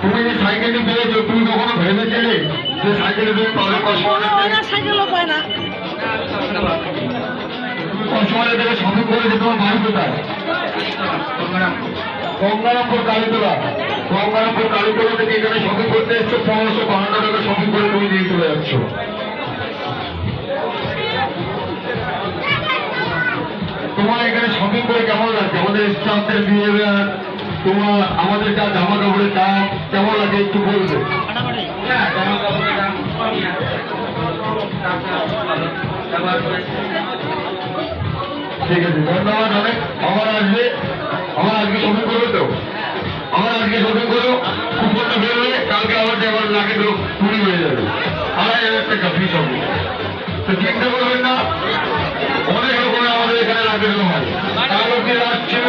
তুমি যে সাইকেলে পেয়েছো, তুমি কখনো ভেবেছিলে যে সাইকেলে তুমি পাবে? সাইকেলও পায় না। কসমলে থেকে শপিং করেছে। তোমার বাড়ি কোথায়? গঙ্গারামপুর কালীতলা। গঙ্গারামপুর কালীতলা থেকে এখানে শপিং করতে এসছো, 1552 টাকা শপিং করে তুমি নিয়ে চলে যাচ্ছ। তোমার এখানে শপিং করে কেমন লাগছে? আমাদের স্টাফদের বিহেভিয়ার, তোমার আমাদের যা জামা কাপড়ের দাম কেমন লাগে একটু বলবে? ঠিক আছে, ধন্যবাদ অনেক। আমার আজকে শপিং করবে তো? আমার আজকে শপিং করো, কুপনটা বেরোবে, কালকে আবার যাবার লাগে তো চুরি হয়ে যাবে। 2500 টাকা ফ্রি শপিং। তো চিন্তা করবেন না, অনেক রকমের আমাদের এখানে লাগে হয়। কাল অব্দি রাত ছিল।